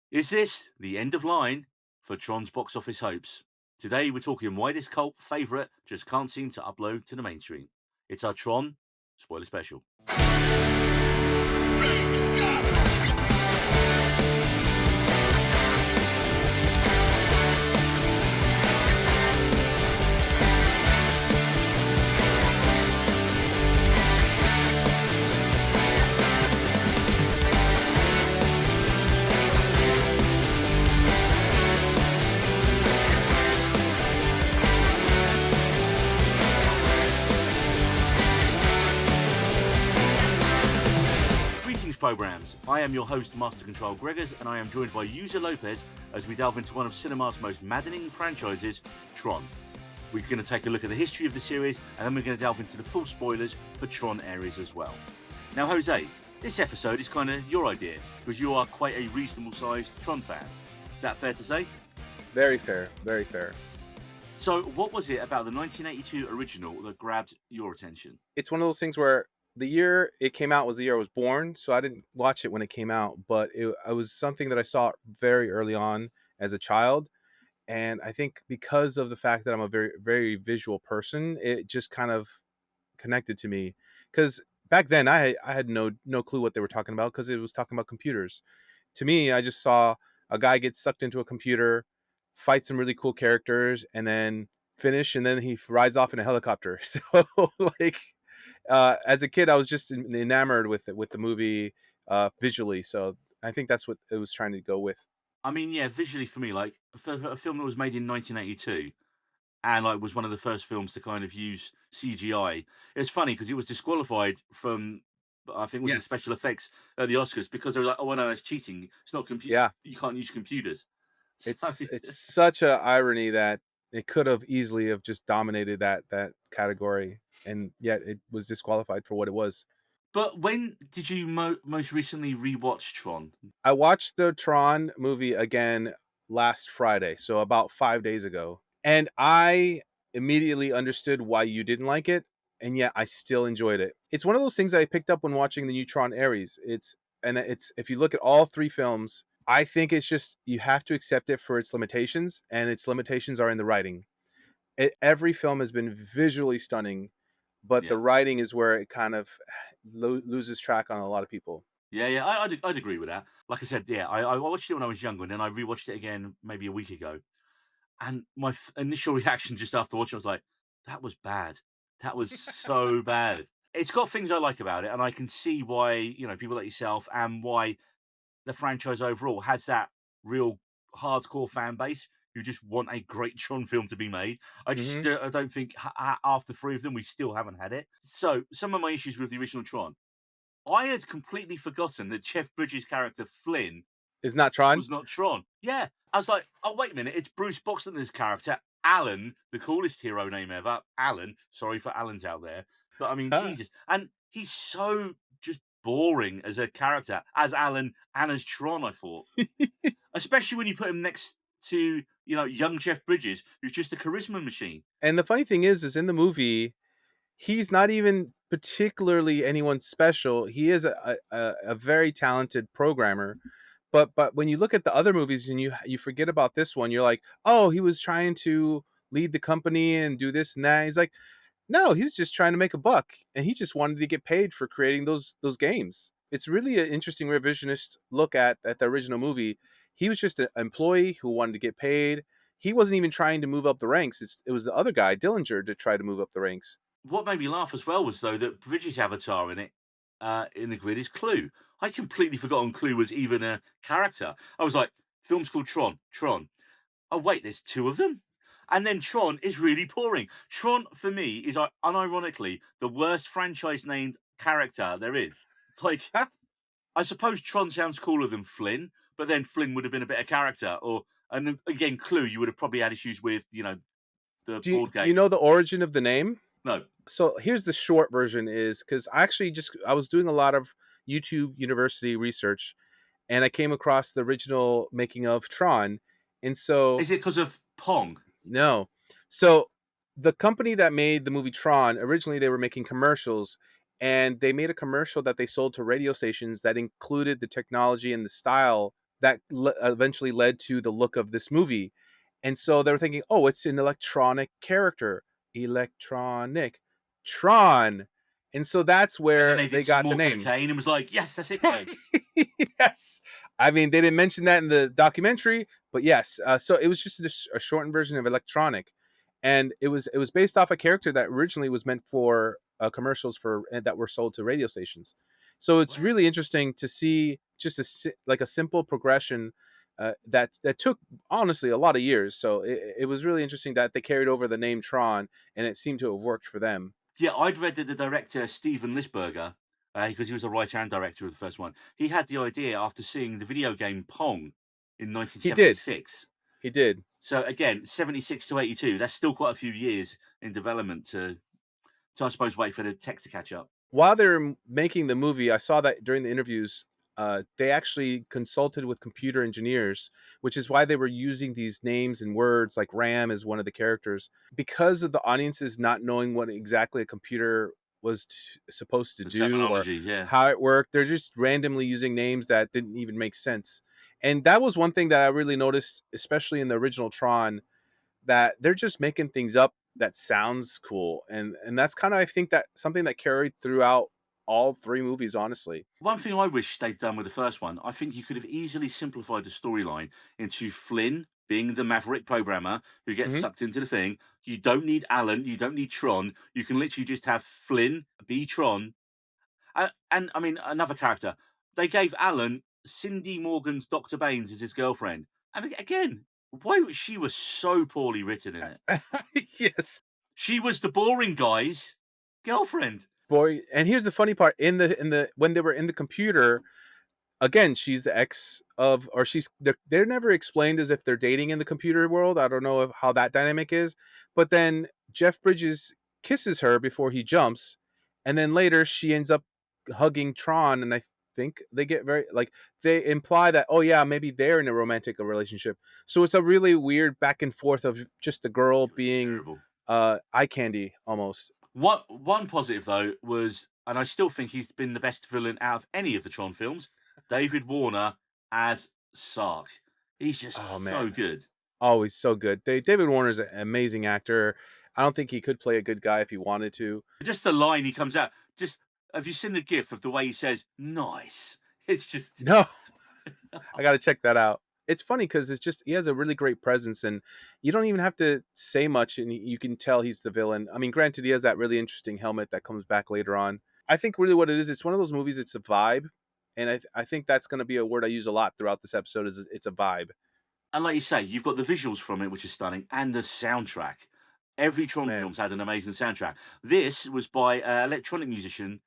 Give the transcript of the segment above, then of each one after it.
Is this the end of line for Tron's box office hopes? Today we're talking why this cult favourite just can't seem to upload to the mainstream. It's our Tron spoiler special. Greetings, programs. I am your host, Master Control Gregors, and I am joined by User Lopez as we delve into one of cinema's most maddening franchises, Tron. We're going to take a look at the history of the series, and then we're going to delve into the full spoilers for Tron areas as well. Now, Jose, this episode is kind of your idea, because you are quite a reasonable sized Tron fan. Is that fair to say? Very fair, very fair. So, what was it about the 1982 original that grabbed your attention? It's one of those things where the year it came out was the year I was born, so I didn't watch it when it came out, but it was something that I saw very early on as a child. And I think because of the fact that I'm a very, very visual person, it just kind of connected to me. Because back then I had no clue what they were talking about because it was talking about computers. To me, I just saw a guy get sucked into a computer, fight some really cool characters, and then finish, and then he rides off in a helicopter. So like as a kid, I was just enamored with it, with the movie visually. So I think that's what it was trying to go with. I mean, yeah, visually for me, like for a film that was made in 1982 and like was one of the first films to kind of use CGI. It's funny because it was disqualified from, I think, was it Yes. special effects at the Oscars because they were like, "Oh, no, it's cheating. It's not Yeah, you can't use computers." So it's such a irony that it could have easily have just dominated that category, and yet it was disqualified for what it was. but when did you most recently rewatch Tron? I watched the Tron movie again last Friday, so about 5 days ago, and I immediately understood why you didn't like it, and yet I still enjoyed it. It's one of those things I picked up when watching the new Tron Ares. It's if you look at all three films, I think it's just you have to accept it for its limitations, and its limitations are in the writing. Every film has been visually stunning, but Yeah. the writing is where it kind of loses track on a lot of people. Yeah, I'd agree with that. Like I said, yeah, I watched it when I was younger, and then I rewatched it again maybe a week ago. And my initial reaction just after watching it was like, "That was bad. That was so bad." It's got things I like about it, and I can see why, people like yourself and why the franchise overall has that real hardcore fan base who just want a great Tron film to be made. Hmm. I don't think after three of them, we still haven't had it. So, some of my issues with the original Tron, I had completely forgotten that Jeff Bridges' character Flynn Is not Tron? was not Tron. Yeah. I was like, "Oh, wait a minute, it's Bruce Boxleitner's character, Alan, the coolest hero name ever. Alan." Sorry for Alans out there. But I mean, Jesus. And he's so just boring as a character, as Alan and as Tron, I thought. Especially when you put him next to, young Jeff Bridges, who's just a charisma machine. And the funny thing is in the movie, he's not even particularly anyone special. He is a very talented programmer. But when you look at the other movies and you forget about this one, you're like, oh, he was trying to lead the company and do this and that. He's like, no, he was just trying to make a buck, and he just wanted to get paid for creating those games. It's really an interesting revisionist look at the original movie. He was just an employee who wanted to get paid. He wasn't even trying to move up the ranks. It was the other guy, Dillinger, to try to move up the ranks. What made me laugh as well was though that Bridges' avatar in it, in the grid is Clue. I completely forgotten Clue was even a character. I was like, film's called Tron. Tron. Oh wait, there's two of them? And then Tron is really boring. Tron for me is unironically the worst franchise named character there is. Like, I suppose Tron sounds cooler than Flynn, but then Flynn would have been a better character. And then again, Clue, you would have probably had issues with, the board Do you game. know the origin of the name? No. So here's the short version is because I was doing a lot of YouTube University research, and I came across the original making of Tron. And so Is it because of Pong? no. So the company that made the movie Tron, originally they were making commercials, and they made a commercial that they sold to radio stations that included the technology and the style that eventually led to the look of this movie. And so they were thinking, oh, it's an electronic character, electronic, Tron. And so that's And then where they did they some got the more name. cocaine and was like, "Yes, that's it, guys." Yes. I mean, they didn't mention that in the documentary, but yes. So it was just a shortened version of electronic, and it was based off a character that originally was meant for commercials for and that were sold to radio stations. So it's Wow. really interesting to see just like a simple progression that took honestly a lot of years. So it was really interesting that they carried over the name Tron, and it seemed to have worked for them. Yeah, I'd read that the director, Steven Lisberger, because he was the writer and director of the first one, he had the idea after seeing the video game Pong in He did. 1976. He did. So again, 76 to 82, that's still quite a few years in development to I suppose, wait for the tech to catch up. While they're making the movie, I saw that during the interviews, they actually consulted with computer engineers, which is why they were using these names and words like Ram is one of the characters because of the audiences not knowing what exactly a computer was supposed to The do or terminology, yeah. how it worked. They're just randomly using names that didn't even make sense. And that was one thing that I really noticed, especially in the original Tron, that they're just making things up that sounds cool, and that's kind of I think that something that carried throughout all 3 movies, honestly. One thing I wish they'd done with the first one, I think you could have easily simplified the storyline into Flynn being the maverick programmer who gets Mhm. sucked into the thing. You don't need Alan, you don't need Tron. You can literally just have Flynn be Tron. And I mean, another character. They gave Alan Cindy Morgan's Dr. Baines as his girlfriend. And again, she was so poorly written in it. Yes. She was the boring guy's girlfriend. Boy, and here's the funny part, in the when they were in the computer, again, she's the ex of or they're never explained as if they're dating in the computer world. I don't know how that dynamic is, but then Jeff Bridges kisses her before he jumps, and then later she ends up hugging Tron, and I think they get very like they imply that oh yeah maybe they're in a romantic relationship. So it's a really weird back and forth of just the girl It was being terrible. eye candy almost. One positive though was, and I still think he's been the best villain out of any of the Tron films, David Warner as Sark. He's just Oh so man, good. oh he's so good. David Warner's an amazing actor. I don't think he could play a good guy if he wanted to. Just the line he comes out. Just have you seen the gif of the way he says "nice"? It's just No, I got to check that out. It's funny because it's just he has a really great presence, and you don't even have to say much, and you can tell he's the villain. I mean, granted, he has that really interesting helmet that comes back later on. I think really what it is, it's one of those movies. It's a vibe, and I think that's going to be a word I use a lot throughout this episode. Is it's a vibe, and like you say, you've got the visuals from it, which is stunning, and the soundtrack. Every Tron man. film's had an amazing soundtrack. This was by electronic musician.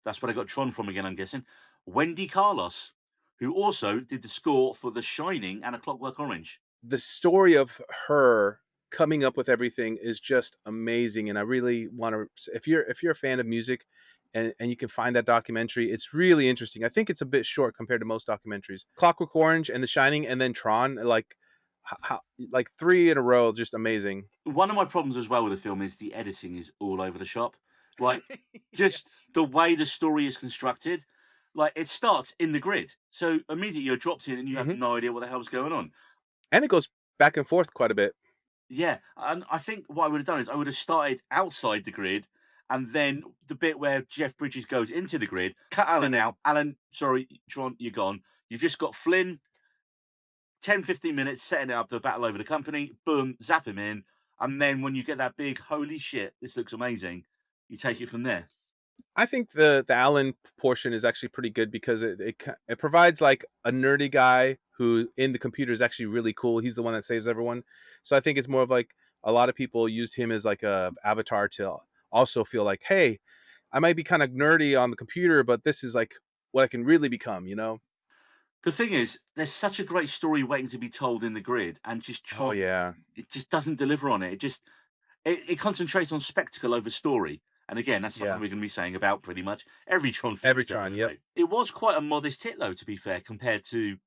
That's what I got Tron from again, I'm guessing. Wendy Carlos, who also did the score for The Shining and A Clockwork Orange. The story of her coming up with everything is just amazing, and I really want to if you're a fan of music and you can find that documentary, it's really interesting. I think it's a bit short compared to most documentaries. Clockwork Orange and The Shining and then Tron, like how, like 3 in a row, just amazing. One of my problems as well with the film is the editing is all over the shop. Like, just Yes. the way the story is constructed. Like, it starts in the grid. So immediately you're dropped in and you have Mhm. no idea what the hell's going on. And it goes back and forth quite a bit. Yeah. And I think what I would have done is I would have started outside the grid and then the bit where Jeff Bridges goes into the grid, cut And Alan then out. Alan, sorry, Tron, you're gone. You've just got Flynn, 10, 15 minutes setting it up the battle over the company. Boom, zap him in. And then when you get that big, holy shit, this looks amazing, you take it from there. I think the Allen portion is actually pretty good because it provides like a nerdy guy who in the computer is actually really cool. He's the one that saves everyone. So I think it's more of like a lot of people used him as like a avatar to also feel like, hey, I might be kind of nerdy on the computer, but this is like what I can really become, you know? The thing is, there's such a great story waiting to be told in the grid, and just Oh Tron, yeah. it just doesn't deliver on it. It concentrates on spectacle over story. And again, that's something Yeah. we're going to be saying about pretty much every Tron film Every that's ever Tron, been yep. made. It was quite a modest hit, though, to be fair, compared to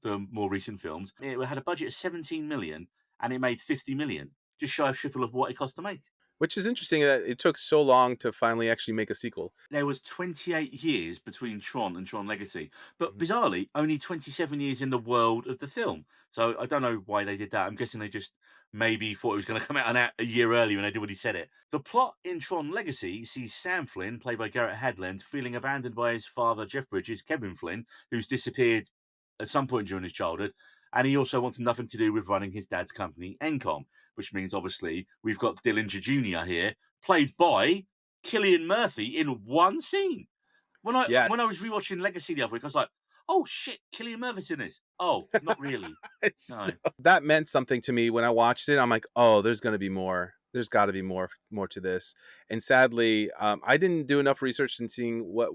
the more recent films. It had a budget of 17 million and it made 50 million, just shy of triple of what it cost to make. which is interesting that it took so long to finally actually make a sequel. There was 28 years between Tron and Tron Legacy, but Mhm. bizarrely, only 27 years in the world of the film. So I don't know why they did that. I'm guessing they just maybe thought it was going to come out a year earlier and they'd already said it. The plot in Tron Legacy sees Sam Flynn, played by Garrett Hedlund, feeling abandoned by his father, Jeff Bridges, Kevin Flynn, who's disappeared at some point during his childhood. And he also wants nothing to do with running his dad's company, Encom, which means obviously we've got Dillinger Jr. here, played by Killian Murphy in one scene. When I was Yes. rewatching Legacy the other week, I was like, "Oh shit, Killian Murphy's in this." Oh, not really. No. That meant something to me when I watched it. I'm like, "Oh, there's gonna be more. There's gotta be more to this." And sadly, I didn't do enough research in seeing what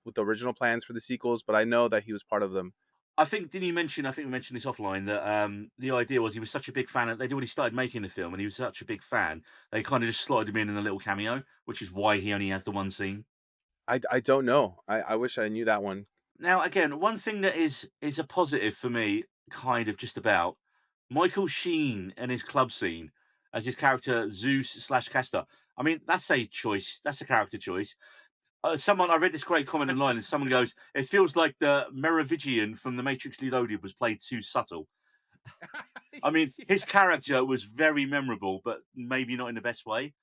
the original plans for the sequels, but I know that he was part of them. I think didn't you mention? I think we mentioned this offline that the idea was he was such a big fan. They'd already started making the film, and he was such a big fan. They kind of just slotted him in a little cameo, which is why he only has the one scene. I don't know. I wish I knew that one. Now, again, one thing that is a positive for me, kind of just about Michael Sheen and his club scene as his character Zeus slash Castor. I mean, that's a choice. That's a character choice. Someone I read this great comment online, and someone goes, "It feels like the Merovingian from the Matrix Reloaded was played too subtle." I mean, his Yeah. character was very memorable, but maybe not in the best way.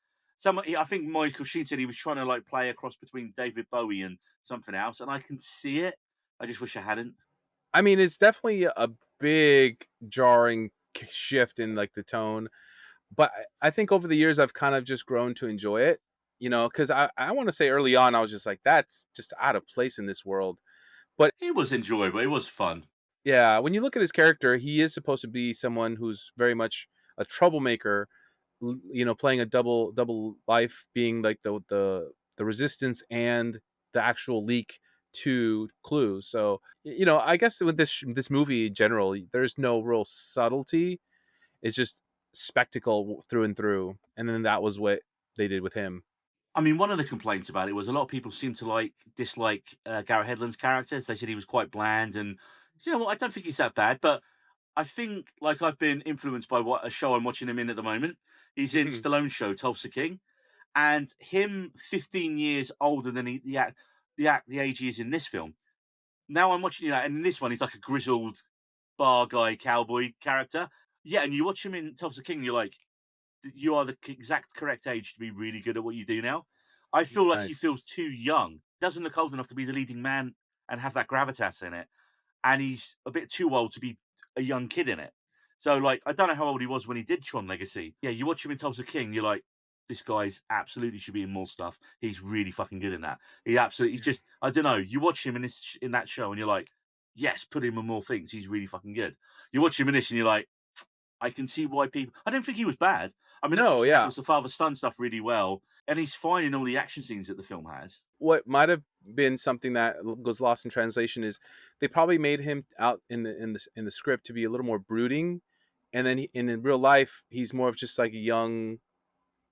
I think Michael Sheen said he was trying to like play a cross between David Bowie and something else, and I can see it. I just wish I hadn't. I mean, it's definitely a big jarring shift in like the tone, but I think over the years I've kind of just grown to enjoy it, because I want to say early on I was just like, that's just out of place in this world. But It was enjoyable. It was fun. yeah, when you look at his character, he is supposed to be someone who's very much a troublemaker, playing a double life, being like the resistance and the actual leak to Clue. So, I guess with this movie in general, there's no real subtlety. It's just spectacle through and through. And then that was what they did with him. I mean, one of the complaints about it was a lot of people seem to dislike Garrett Hedlund's characters. They said he was quite bland, and you know what? I don't think he's that bad, but I think I've been influenced by what a show I'm watching him in at the moment. He's in Mhm. Stallone's show Tulsa King, and him 15 years older than the age he is in this film. Now I'm watching that, and in this one he's like a grizzled bar guy cowboy character. Yeah, and you watch him in Tulsa King, and you're like, you are the exact correct age to be really good at what you do now. I feel like he Nice. feels too young. Doesn't look old enough to be the leading man and have that gravitas in it, and he's a bit too old to be a young kid in it. So, I don't know how old he was when he did Tron Legacy. Yeah, you watch him in Tulsa King, you're like, this guy's absolutely should be in more stuff. He's really fucking good in that. He's just, I don't know. You watch him in that show, and you're like, yes, put him in more things. He's really fucking good. You watch him in this, and you're like, I can see why people. I don't think he was bad. I mean, I think No, he yeah. handles the father son stuff really well, and he's fine in all the action scenes that the film has. What might have been something that goes lost in translation is they probably made him out in the script to be a little more brooding, and then in real life he's more of just like a young,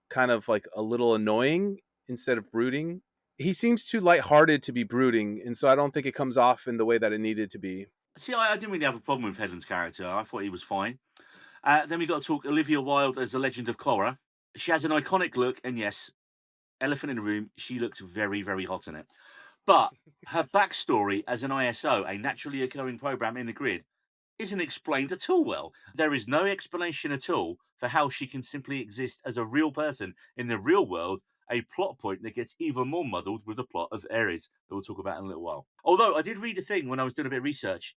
kind of like a little annoying instead of brooding. He seems too lighthearted to be brooding, and so I don't think it comes off in the way that it needed to be. See, I didn't really have a problem with Headland's character. I thought he was fine. Then we got to talk Olivia Wilde as the Legend of Korra. She has an iconic look, and yes, elephant in the room. She looks very, very hot in it. But her backstory as an ISO, a naturally occurring program in the grid, isn't explained at all well. There is no explanation at all for how she can simply exist as a real person in the real world, a plot point that gets even more muddled with the plot of Ares that we'll talk about in a little while. Although I did read a thing when I was doing a bit of research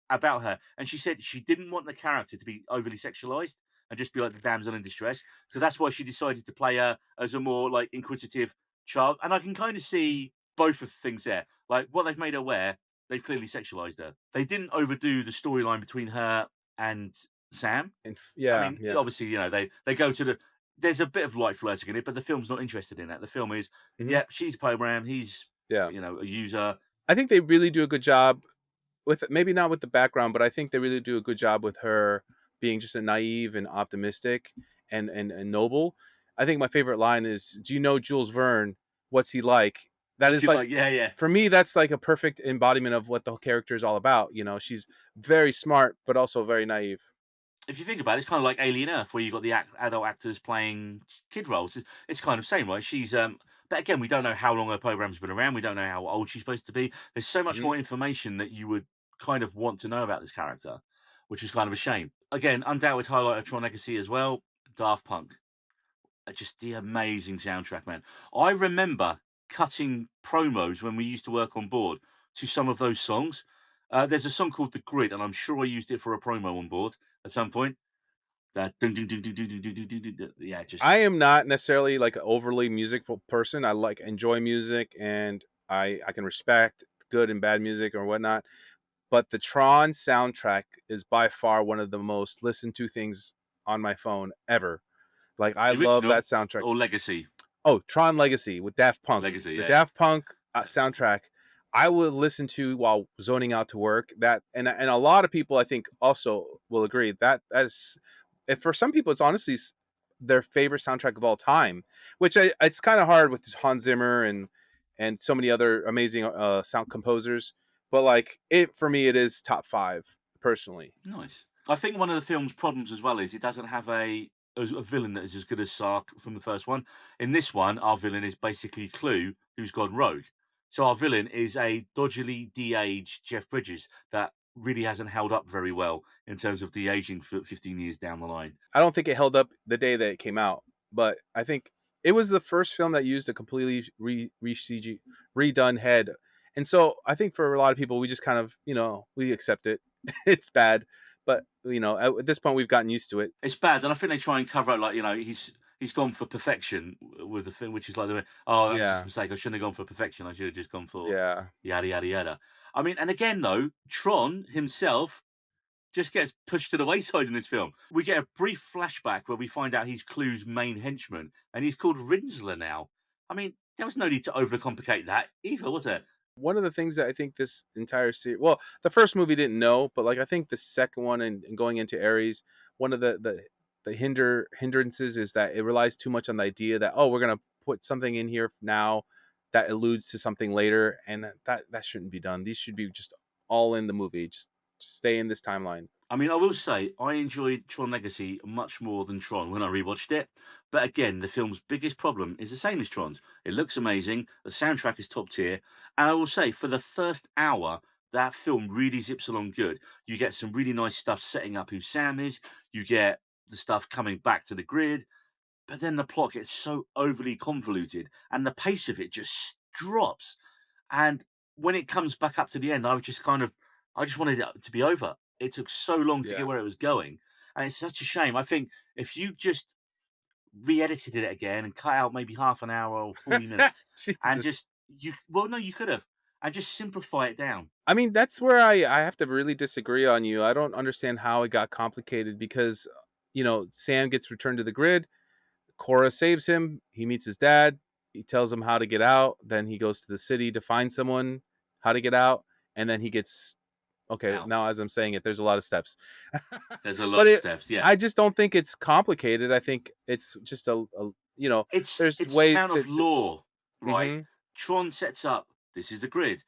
about her, and she said she didn't want the character to be overly sexualized and just be like the damsel in distress. So that's why she decided to play her as a more inquisitive child. And I can kind of see both of the things there. Like what they've made her wear, they've clearly sexualized her. They didn't overdo the storyline between her and Sam. And I yeah, mean, yeah. obviously, they go to the. There's a bit of light flirting in it, but the film's not interested in that. The film is, Hmm. yeah, she's a program, he's Yeah. a user. I think they really do a good job with, maybe not with the background, but I think they really do a good job with her being just a naive and optimistic and noble. I think my favorite line is, "Do you know Jules Verne? What's he like?" That What's is he like, like? Yeah, yeah. for me, that's like a perfect embodiment of what the whole character is all about. She's very smart, but also very naive. if you think about it, it's kind of like Alien Earth, where you've got the adult actors playing kid roles. It's kind of same, right? But again, we don't know how long her program's been around. We don't know how old she's supposed to be. There's so much Mhm. more information that you would kind of want to know about this character, which is kind of a shame. Again, undoubted highlight of Tron Legacy as well. Daft Punk, just the amazing soundtrack, man. I remember cutting promos when we used to work on board to some of those songs. There's a song called "The Grid," and I'm sure I used it for a promo on board at some point. That dun dun dun dun dun dun dun dun dun dun dun. Yeah, just I am not necessarily like an overly musical person. I like enjoy music, and I can respect good and bad music or whatnot. But the Tron soundtrack is by far one of the most listened to things on my phone ever. Like, I the love original that soundtrack. or Legacy. Oh, Tron Legacy with Daft Punk. Legacy, The yeah, yeah. Daft Punk, soundtrack, I would listen to while zoning out to work. That and a lot of people I think also will agree that that is, if for some people it's honestly their favorite soundtrack of all time, which it's kind of hard with this Hans Zimmer and so many other amazing sound composers, but like it for me it is top 5 personally. Nice. I think one of the film's problems as well is it doesn't have a villain that is as good as Sark from the first one. In this one, our villain is basically Clue, who's gone rogue. So our villain is a dodgily de-aged Jeff Bridges that really hasn't held up very well in terms of de-aging for 15 years down the line. I don't think it held up the day that it came out, but I think it was the first film that used a completely CG redone head. And so I think for a lot of people, we just kind of, we accept it. It's bad, but at this point, we've gotten used to it. It's bad, and I think they try and cover it like, he's gone for perfection with the film, which is like "Oh, that was just a Yeah, mistake. I shouldn't have gone for perfection. I should have just gone for yeah. yada, yada, yada." I mean, and again, though, Tron himself just gets pushed to the wayside in this film. We get a brief flashback where we find out he's Clue's main henchman, and he's called Rinsler now. I mean, there was no need to overcomplicate that either, was there? One of the things that I think this entire series, well, the first movie didn't know, but like I think the second one and going into Ares, one of the hindrances is that it relies too much on the idea that, oh, we're gonna put something in here now that alludes to something later, and that shouldn't be done. These should be just all in the movie. Just stay in this timeline. I mean, I will say I enjoyed Tron Legacy much more than Tron when I rewatched it. But again, the film's biggest problem is the same as Tron's. It looks amazing, the soundtrack is top tier, and I will say for the first hour, that film really zips along good. You get some really nice stuff setting up who Sam is. You get the stuff coming back to the grid, but then the plot gets so overly convoluted, and the pace of it just drops. And when it comes back up to the end, I just wanted it to be over. It took so long to Yeah. get where it was going, and it's such a shame. I think if you just re-edited it again and cut out maybe half an hour or 40 minutes and Jesus. just you well, no, you could have, and just simplify it down. I mean, that's where I have to really disagree on you. I don't understand how it got complicated because, Sam gets returned to the grid. Cora saves him. He meets his dad. He tells him how to get out. Then he goes to the city to find someone how to get out. And then he gets okay. Out. Now, as I'm saying it, there's a lot of steps, There's a lot but of steps, yeah. I just don't think it's complicated. I think it's just there's It's the ways amount of to. lore, right? Hmm. Tron sets up, this is the grid,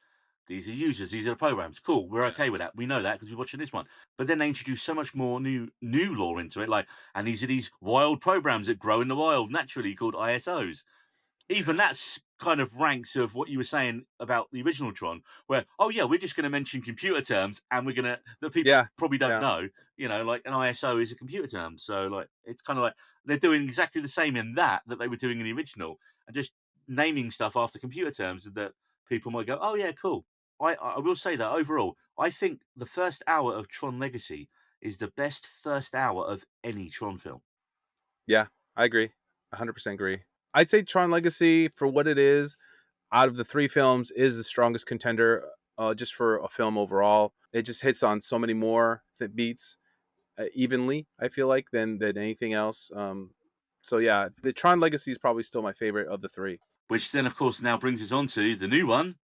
these are users, these are the programs. Cool, we're Yeah, okay with that. We know that because we're watching this one. But then they introduce so much more new lore into it, like, and these are these wild programs that grow in the wild naturally called ISOs. Even yeah, that's kind of ranks of what you were saying about the original Tron, where, oh yeah, we're just going to mention computer terms, and we're gonna that people yeah, probably don't yeah. know, like an ISO is a computer term. So like it's kind of like they're doing exactly the same in that they were doing in the original, and just naming stuff after computer terms that people might go, oh yeah, cool. I will say that overall, I think the first hour of Tron Legacy is the best first hour of any Tron film. Yeah, I agree. 100% agree. I'd say Tron Legacy, for what it is, out of the 3 films, is the strongest contender, just for a film overall. It just hits on so many more that beats, evenly, I feel like, than anything else. So yeah, the Tron Legacy is probably still my favorite of the 3. Which then, of course, now brings us on to the new one,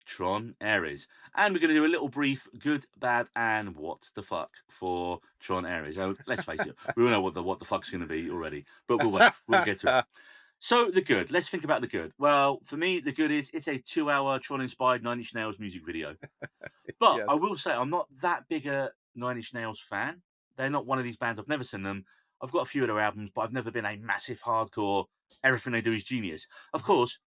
Tron Ares. And we're going to do a little brief good, bad, and what the fuck for Tron Ares. Now, let's face it, we all know what the fuck's going to be already, but we'll wait. We'll get to it. So, the good. Let's think about the good. Well, for me, the good is it's a 2 hour Tron inspired Nine Inch Nails music video. But I Yes. will say, I'm not that big a Nine Inch Nails fan. they're not one of these bands. I've never seen them. I've got a few of their albums, but I've never been a massive hardcore. Everything they do is genius. Of course,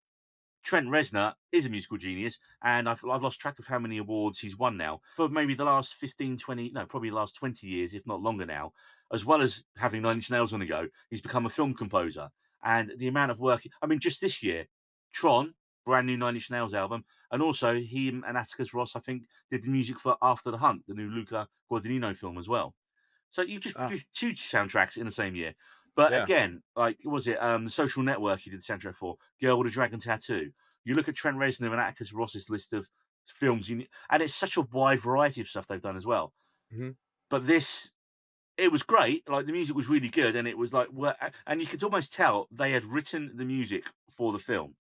Trent Reznor is a musical genius, and I've lost track of how many awards he's won now for maybe the last 15, 20, no, probably the last 20 years, if not longer now. As well as having Nine Inch Nails on the go, he's become a film composer. And the amount of work, I mean, just this year, Tron, brand new Nine Inch Nails album, and also him and Atticus Ross, I think, did the music for After the Hunt, the new Luca Guadagnino film as well. So you just Ah, produced two soundtracks in the same year. But yeah. again, like what was it The Social Network? He did the soundtrack for Girl with a Dragon Tattoo. You look at Trent Reznor and Atticus Ross's list of films, and it's such a wide variety of stuff they've done as well. Mhm. But this, it was great. Like the music was really good, and it was like, and you could almost tell they had written the music for the film,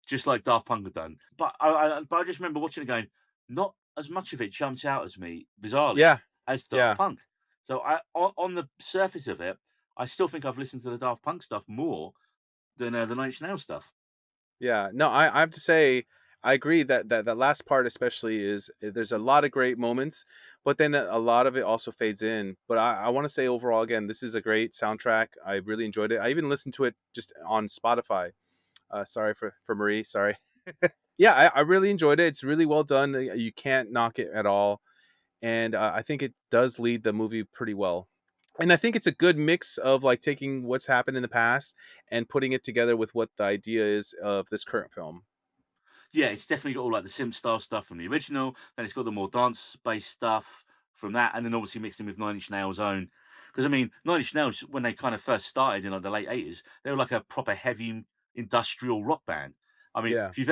just like Daft Punk had done. But I just remember watching it going, not as much of it jumps out as me, bizarrely, Yeah, as Daft yeah, Punk. So on the surface of it, I still think I've listened to the Daft Punk stuff more than the Nine Inch Nails stuff. yeah. No, I have to say, I agree that that last part especially is there's a lot of great moments, but then a lot of it also fades in. But I want to say overall, again, this is a great soundtrack. I really enjoyed it. I even listened to it just on Spotify. Sorry for Marie. Sorry. Yeah, I really enjoyed it. It's really well done. You can't knock it at all, and I think it does lead the movie pretty well. And I think it's a good mix of like taking what's happened in the past and putting it together with what the idea is of this current film. Yeah, it's definitely got all like the synth style stuff from the original. Then it's got the more dance based stuff from that, and then obviously mixed in with Nine Inch Nails' own. Because I mean, Nine Inch Nails when they kind of first started in like the late '80s, they were like a proper heavy industrial rock band. I mean, Yeah. if you've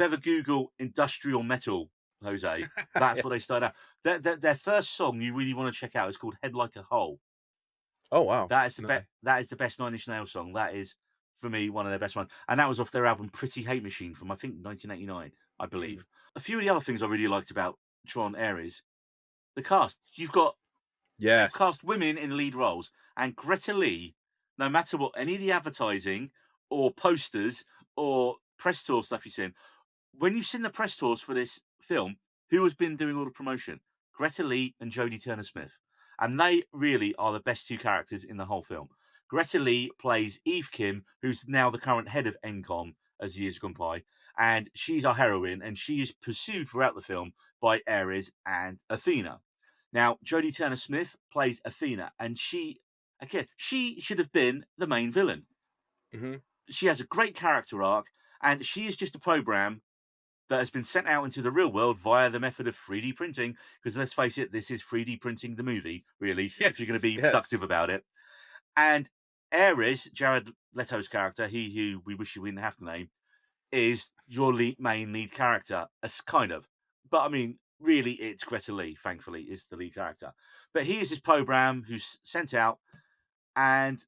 ever Google industrial metal, Jose, that's Yeah. what they started out. Their first song you really want to check out is called "Head Like a Hole." Oh wow. That is the No, best. That is the best Nine Inch Nails song. That is for me one of their best ones, and that was off their album "Pretty Hate Machine" from I think 1989, I mm. believe. A few of the other things I really liked about Tron Ares, the cast. You've Yes. cast women in lead roles, and Greta Lee. No matter what any of the advertising or posters or press tour stuff you've seen, when you've seen the press tours for this film, who has been doing all the promotion? Greta Lee and Jodie Turner Smith. And they really are the best two characters in the whole film. Greta Lee plays Eve Kim, who's now the current head of NCOM as years gone by. And she's our heroine, and she is pursued throughout the film by Ares and Athena. Now, Jodie Turner Smith plays Athena, and she should have been the main villain. Hmm. She has a great character arc, and she is just a program that has been sent out into the real world via the method of 3D printing. Because let's face it, this is 3D printing the movie, really, if you're going to Yes. be Yes. productive about it. And Ares, Jared Leto's character, he who we wish you wouldn't have to name, is your main lead character, as kind of. But I mean, really, it's Greta Lee, thankfully, is the lead character. But he is this program who's sent out, and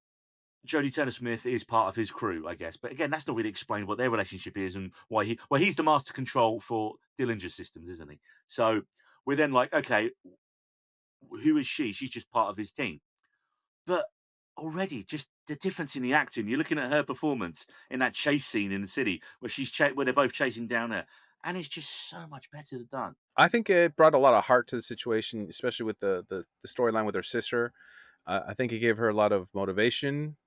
Jodie Turner Smith is part of his crew, I guess. But again, that's not really explained what their relationship is and why he's the master control for Dillinger Systems, isn't he? So we're then like, okay, who is she? She's just part of his team. But already, just the difference in the acting. You're looking at her performance in that chase scene in the city where where they're both chasing down her, and it's just so much better done. I think it brought a lot of heart to the situation, especially with the storyline with her sister. I think it gave her a lot of motivation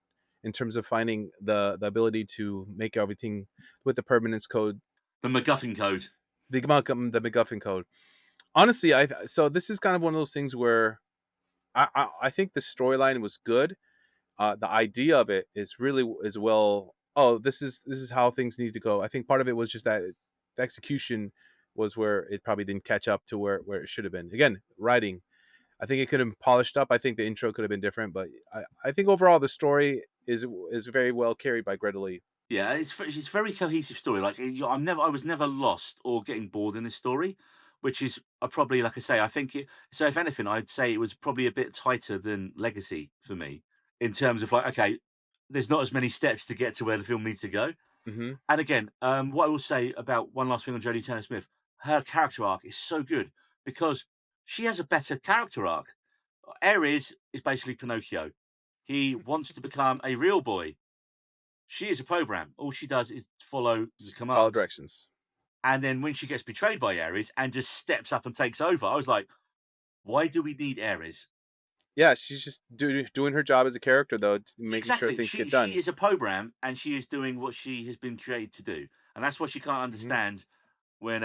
in terms of finding the ability to make everything with the permanence code, The MacGuffin Code. the MacGuffin code. Honestly, so this is kind of one of those things where I think the storyline was good. The idea of it is really is well. Oh, this is how things need to go. I think part of it was just that the execution was where it probably didn't catch up to where it should have been. Again, writing. I think it could have been polished up. I think the intro could have been different, but I think overall the story is very well carried by Greta Lee. Yeah, it's a very cohesive story. Like I was never lost or getting bored in this story, which is probably like I say. I think it. So if anything, I'd say it was probably a bit tighter than Legacy for me in terms of like, okay, there's not as many steps to get to where the film needs to go. Hmm. And again, what I will say about one last thing on Jodie Turner Smith, her character arc is so good because she has a better character arc. Ares is basically Pinocchio. He wants to become a real boy. She is a program. All she does is follow the Follow commands. directions. And then when she gets betrayed by Ares and just steps up and takes over, I was like, why do we need Ares? Yeah, she's just doing her job as a character though, making sure Exactly. things get She done. is a program, and she is doing what she has been created to do, and that's what she can't Mhm. understand when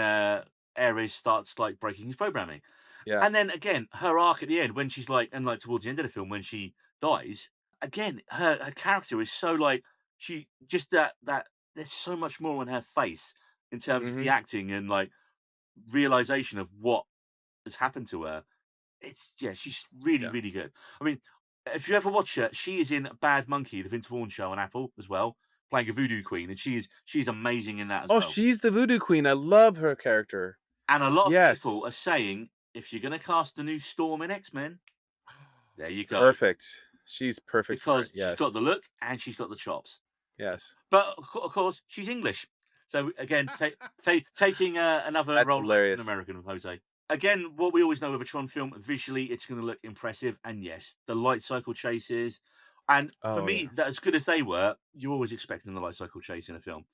Ares starts like breaking his programming. Yeah. And then again, her arc at the end when she's like, and like towards the end of the film when she dies, again, her character is so like she just that there's so much more on her face in terms of the Mhm. acting and like realization of what has happened to her. It's yeah, she's really, Yeah. really good. I mean, if you ever watch her, she is in Bad Monkey, the Vince Vaughn show on Apple as well, playing a voodoo queen, and she's amazing in that as Oh, well. she's the voodoo queen. I love her character. And a lot of Yes. people are saying if you're going to cast a new Storm in X Men, there you go, Perfect. She's perfect for it. because she's got Yes. the look and she's got the chops. Yes. But of course, she's English, so again, taking another That's role like an hilarious. American, Jose. Again, what we always know of a Tron film, visually, it's going to look impressive. And yes, the light cycle chases. And for Oh me, yeah. that as good as they were, you're always expecting the light cycle chase in a film.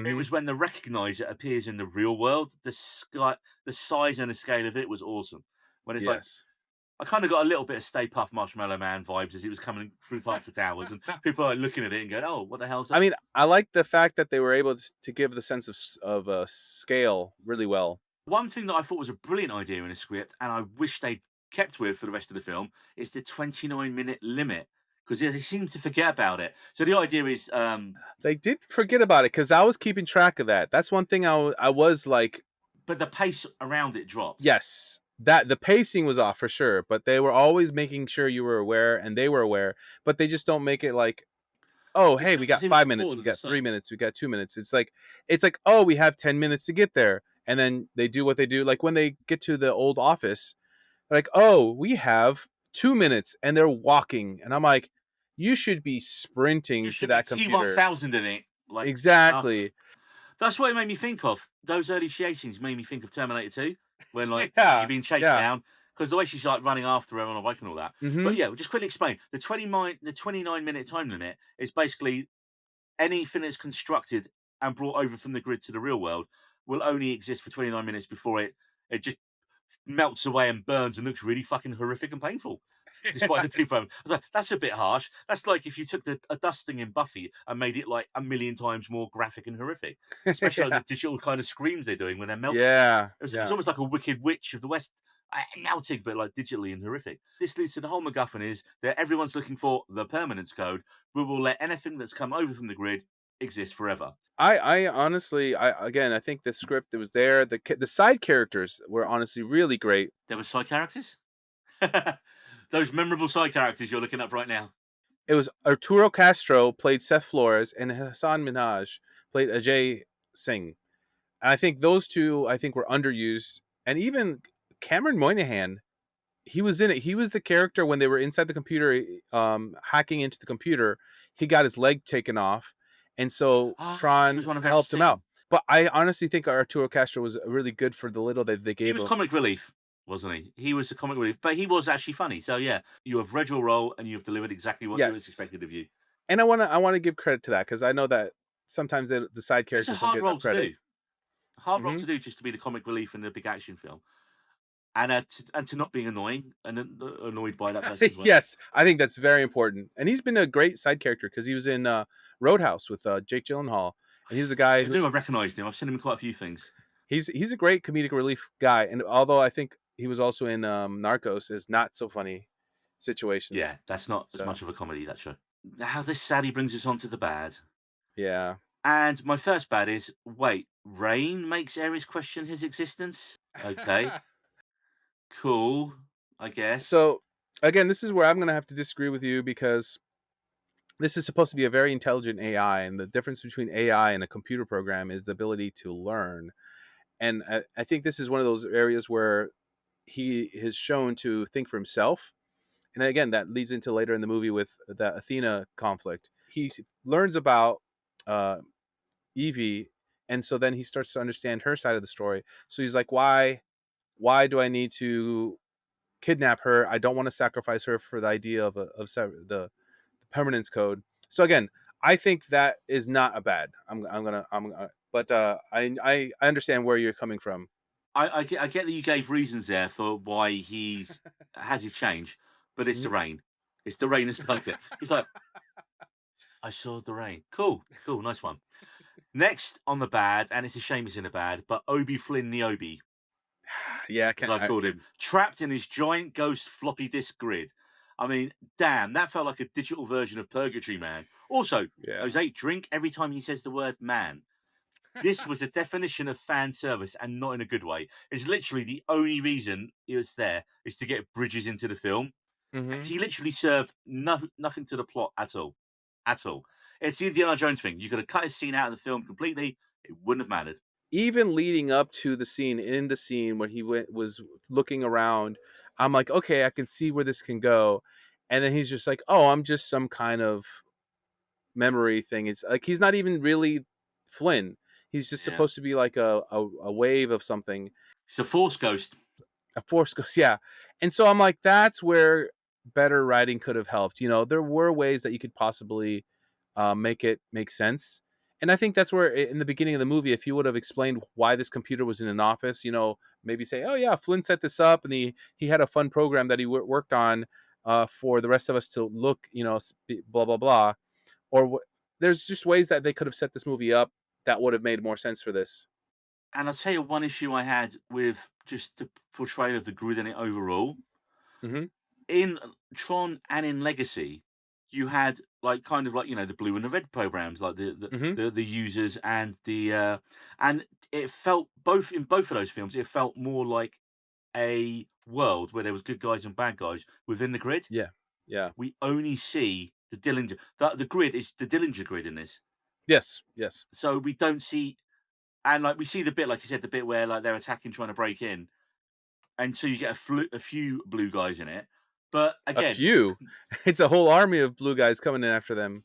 It Mhm. was when the recognizer appears in the real world, the size and the scale of it was awesome. When it's like, Yes. I kind of got a little bit of Stay Puft Marshmallow Man vibes as it was coming through past the towers, and people are looking at it and going, "Oh, what the hell's that?" I mean, I like the fact that they were able to give the sense of scale really well. One thing that I thought was a brilliant idea in a script, and I wish they kept with for the rest of the film, is the 29-minute limit, because they seem to forget about it. So the idea is, They did forget about it because I was keeping track of that. That's one thing I was like, but the pace around it drops. yes, that the pacing was off for sure, but they were always making sure you were aware and they were aware, but they just don't make it like, oh, It hey, we doesn't got seem as 5 minutes, we important at the got three start. minutes, we got 2 minutes. It's like, oh, we have 10 minutes to get there, and then they do what they do. Like when they get to the old office, they're like, oh, we have 2 minutes, and they're walking, and I'm like, you should be You sprinting to should be that computer. T1000 in it, like Exactly. that's what it made me think of. Those early chasings made me think of Terminator 2, when like you're Yeah, being chased yeah. down because the way she's like running after her on a bike and all that. But Hmm. yeah, we'll just quickly explain the 29-minute time limit is basically anything that's constructed and brought over from the grid to the real world will only exist for 29 minutes before it just melts away and burns and looks really fucking horrific and painful. Despite the people, I was like, that's a bit harsh. That's like if you took a dusting in Buffy and made it like a million times more graphic and horrific, especially like Yeah, the digital kind of screams they're doing when they're melting. yeah, It was yeah. almost like a wicked witch of the West melting, but like digitally and horrific. This leads to the whole MacGuffin is that everyone's looking for the permanence code. We will let anything that's come over from the grid exist forever. I honestly, I think the script that was there, the side characters were honestly really great. There were side characters. Those memorable side characters you're looking up right now. It was Arturo Castro played Seth Flores, and Hassan Minhaj played Ajay Singh. And I think those two, I think, were underused. And even Cameron Moynihan, he was in it. He was the character when they were inside the computer, hacking into the computer. He got his leg taken off, and so Ah, he was Tron one of Eric's helped him out. team. But I honestly think Arturo Castro was really good for the little that they He gave was him. comic relief, wasn't he? He was the comic relief, but he was actually funny. So yeah, you have read your role and you have delivered exactly what was Yes, expected of you. and I wanna give credit to that because I know that sometimes the side It's a characters don't hard get enough role to credit. do. Hard role Hmm. to do just to be the comic relief in the big action film, and to not being annoying and annoyed by that person as well. Yes, I think that's very important, and he's been a great side character because he was in Roadhouse with Jake Gyllenhaal, and he's the guy I who knew I recognised him. I've seen him in quite a few things. he's a great comedic relief guy. And although I think he was also in Narcos, is not so funny situations. Yeah, that's not as So much of a comedy, that show. Now this sadly brings us on to the bad. yeah. And my first bad is wait, rain makes Ares question his existence? Okay, cool, I guess. So again, this is where I'm gonna have to disagree with you because this is supposed to be a very intelligent AI, and the difference between AI and a computer program is the ability to learn. And I think this is one of those areas where he is shown to think for himself. And again, that leads into later in the movie with the Athena conflict. He learns about uh, Evie, and so then he starts to understand her side of the story. So he's like, why do I need to kidnap her? I don't want to sacrifice her for the idea the permanence code. So again, I think that is not a bad. But I understand where you're coming from. I get that you gave reasons there for why he's has his change, but it's the Mhm. rain. It's the rain that's like it. He's like, I saw the rain. Cool, cool, nice one. Next on the bad, and it's a shame it's in the bad, but Obi Flynn Niobe, Yeah, I as can't I've called him, trapped in his giant ghost floppy disk grid. I mean, damn, that felt like a digital version of Purgatory Man. Also, yeah. Jose, drink every time he says the word man. This was a definition of fan service and not in a good way. It's literally the only reason it was there is to get Bridges into the film. Mhm. He literally served nothing to the plot at all. At all. It's the Indiana Jones thing. You could have cut his scene out of the film completely. It wouldn't have mattered. Even leading up to the scene, when he was looking around, I'm like, "Okay, I can see where this can go." And then he's just like, "Oh, I'm just some kind of memory thing." It's like he's not even really Flynn. He's just Yeah. supposed to be like a wave of something. It's a force ghost. A force goes, yeah. And so I'm like, that's where better writing could have helped. There were ways that you could possibly make it make sense. And I think that's where, in the beginning of the movie, if you would have explained why this computer was in an office, maybe say, "Oh yeah, Flynn set this up, and he had a fun program that he worked on for the rest of us to look, blah blah blah." Or there's just ways that they could have set this movie up that would have made more sense for this. And I'll tell you one issue I had with just the portrayal of the grid in it overall. Hmm. In Tron and in Legacy, you had like kind of like the blue and the red programs, like Hmm. the users and it felt both in both of those films, it felt more like a world where there was good guys and bad guys within the grid. Yeah, yeah, We only see the Dillinger. The grid is the Dillinger grid in this, yes, yes. so we don't see. And like we see the bit, like you said, the bit where like they're attacking, trying to break in, and so you get a few blue guys in it. But A again, few. It's a whole army of blue guys coming in after them,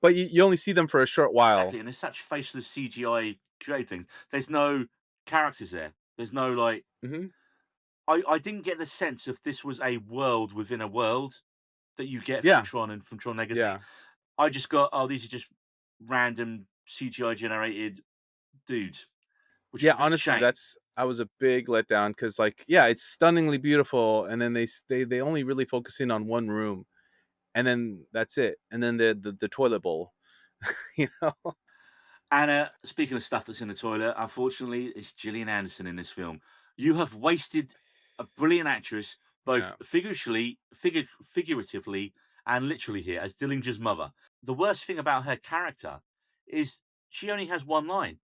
but you only see them for a short while. exactly, and there's such faceless CGI created things. There's no characters there. There's no like. Mhm. I didn't get the sense of this was a world within a world that you get from Yeah, Tron and from Tron Legacy. yeah. I just got, oh, these are just random CGI generated dudes, which Yeah, is a honestly, shame. that's I was a big letdown because, like, yeah, it's stunningly beautiful, and then they only really focus in on one room, and then that's it, and then the toilet bowl, you know? And speaking of stuff that's in the toilet, unfortunately, it's Gillian Anderson in this film. You have wasted a brilliant actress, both Yeah. figuratively and literally here as Dillinger's mother. The worst thing about her character is she only has one line.